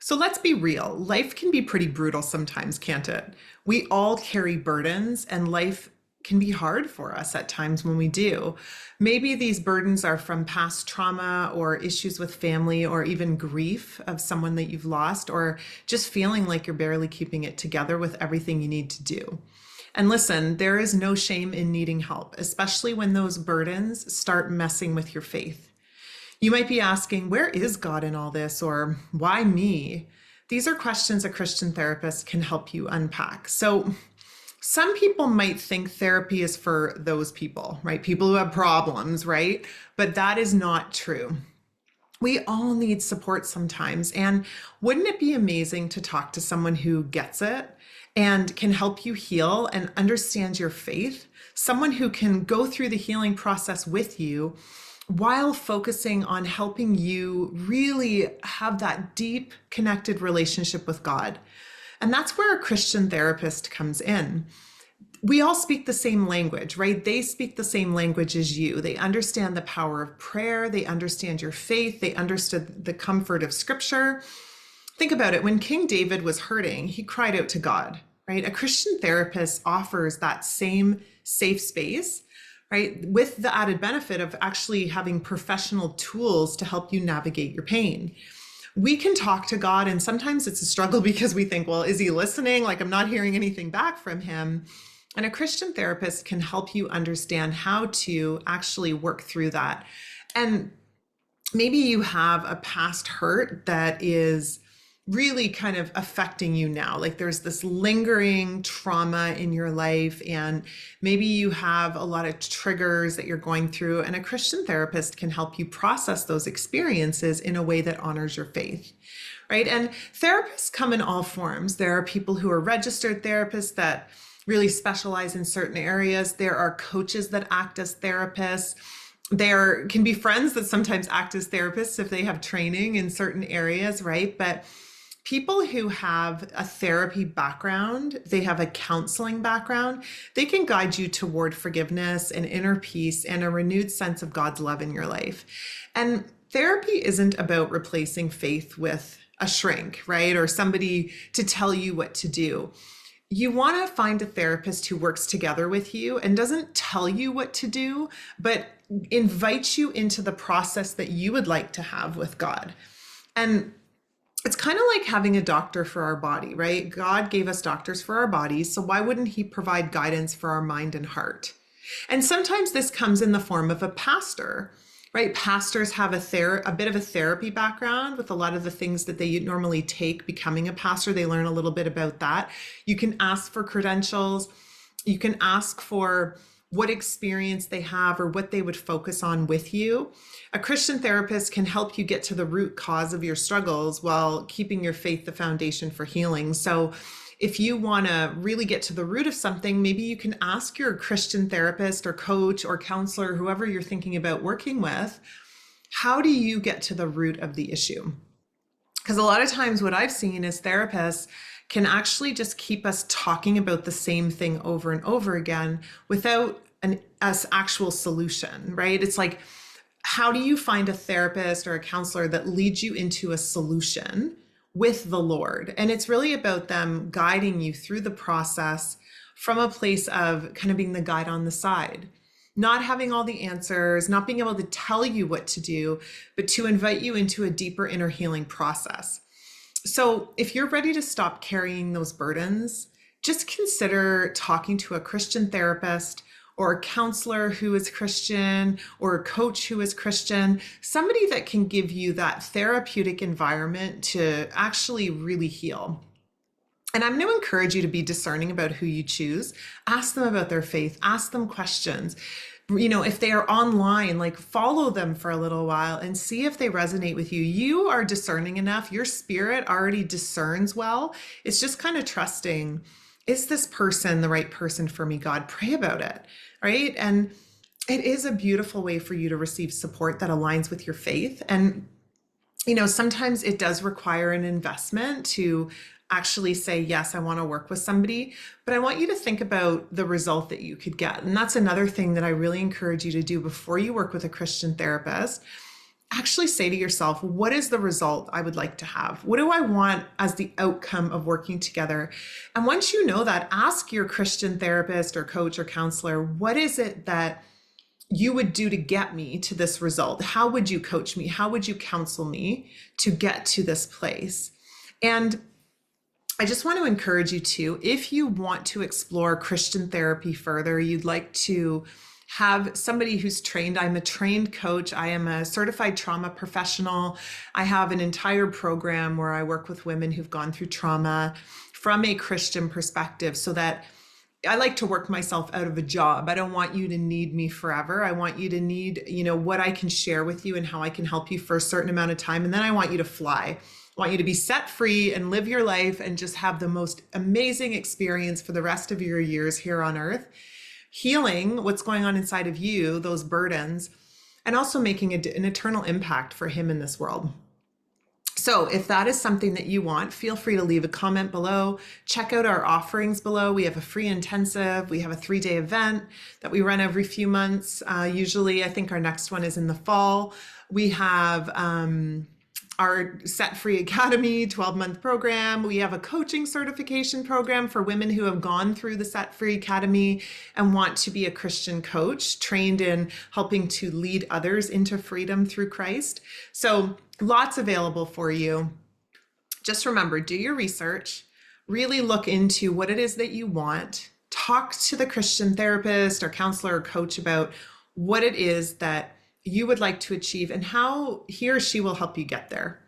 So let's be real. Life can be pretty brutal sometimes, can't it? We all carry burdens, and life can be hard for us at times when we do. Maybe these burdens are from past trauma or issues with family or even grief of someone that you've lost, or just feeling like you're barely keeping it together with everything you need to do. And listen, there is no shame in needing help, especially when those burdens start messing with your faith. You might be asking, where is God in all this? Or why me? These are questions a Christian therapist can help you unpack. So, some people might think therapy is for those people, right? People who have problems, right? But that is not true. We all need support sometimes. And wouldn't it be amazing to talk to someone who gets it and can help you heal and understand your faith? Someone who can go through the healing process with you while focusing on helping you really have that deep connected relationship with God. And that's where a Christian therapist comes in. We all speak the same language, right? They speak the same language as you. They understand the power of prayer. They understand your faith. They understood the comfort of scripture. Think about it. When King David was hurting, he cried out to God, right? A Christian therapist offers that same safe space, right? With the added benefit of actually having professional tools to help you navigate your pain. We can talk to God, and sometimes it's a struggle because we think, well, is he listening? Like, I'm not hearing anything back from him. And a Christian therapist can help you understand how to actually work through that. And maybe you have a past hurt that is really kind of affecting you now. Like there's this lingering trauma in your life, and maybe you have a lot of triggers that you're going through, and a Christian therapist can help you process those experiences in a way that honors your faith, right? And therapists come in all forms. There are people who are registered therapists that really specialize in certain areas. There are coaches that act as therapists. There can be friends that sometimes act as therapists if they have training in certain areas, right? But people who have a therapy background, they have a counseling background, they can guide you toward forgiveness and inner peace and a renewed sense of God's love in your life. And therapy isn't about replacing faith with a shrink, right? Or somebody to tell you what to do. You want to find a therapist who works together with you and doesn't tell you what to do, but invites you into the process that you would like to have with God. And it's kind of like having a doctor for our body, right? God gave us doctors for our bodies, so why wouldn't he provide guidance for our mind and heart? And sometimes this comes in the form of a pastor, right? Pastors have a bit of a therapy background with a lot of the things that they normally take becoming a pastor. They learn a little bit about that. You can ask for credentials. You can ask for what experience they have or what they would focus on with you. A Christian therapist can help you get to the root cause of your struggles while keeping your faith the foundation for healing. So if you want to really get to the root of something, maybe you can ask your Christian therapist or coach or counselor, whoever you're thinking about working with, how do you get to the root of the issue? Because a lot of times what I've seen is therapists can actually just keep us talking about the same thing over and over again without an actual solution, right? It's like, how do you find a therapist or a counselor that leads you into a solution with the Lord? And it's really about them guiding you through the process from a place of kind of being the guide on the side, not having all the answers, not being able to tell you what to do, but to invite you into a deeper inner healing process. So if you're ready to stop carrying those burdens, just consider talking to a Christian therapist or a counselor who is Christian or a coach who is Christian, somebody that can give you that therapeutic environment to actually really heal. And I'm going to encourage you to be discerning about who you choose. Ask them about their faith, ask them questions. You know, if they are online, like follow them for a little while and see if they resonate with you. You are discerning enough. Your spirit already discerns well. It's just kind of trusting, is this person the right person for me, God? Pray about it, right? And it is a beautiful way for you to receive support that aligns with your faith. And, you know, sometimes it does require an investment to actually say, yes, I want to work with somebody, but I want you to think about the result that you could get. And that's another thing that I really encourage you to do before you work with a Christian therapist, actually say to yourself, what is the result I would like to have? What do I want as the outcome of working together? And once you know that, ask your Christian therapist or coach or counselor, what is it that you would do to get me to this result? How would you coach me? How would you counsel me to get to this place? And I just want to encourage you to, if you want to explore Christian therapy further, you'd like to have somebody who's trained. I'm a trained coach. I am a certified trauma professional. I have an entire program where I work with women who've gone through trauma from a Christian perspective, so that I like to work myself out of a job. I don't want you to need me forever. I want you to need, what I can share with you and how I can help you for a certain amount of time. And then I want you to fly. I want you to be set free and live your life and just have the most amazing experience for the rest of your years here on earth, healing what's going on inside of you, those burdens, and also making an eternal impact for him in this world. So if that is something that you want, feel free to leave a comment below. Check out our offerings below. We have a free intensive. We have a 3-day event that we run every few months. Usually, I think our next one is in the fall. We have our Set Free Academy 12-month program. We have a coaching certification program for women who have gone through the Set Free Academy and want to be a Christian coach, trained in helping to lead others into freedom through Christ. So lots available for you. Just remember, do your research, really look into what it is that you want. Talk to the Christian therapist or counselor or coach about what it is that you would like to achieve and how he or she will help you get there.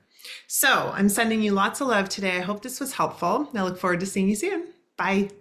So I'm sending you lots of love today. I hope this was helpful. I look forward to seeing you soon. Bye.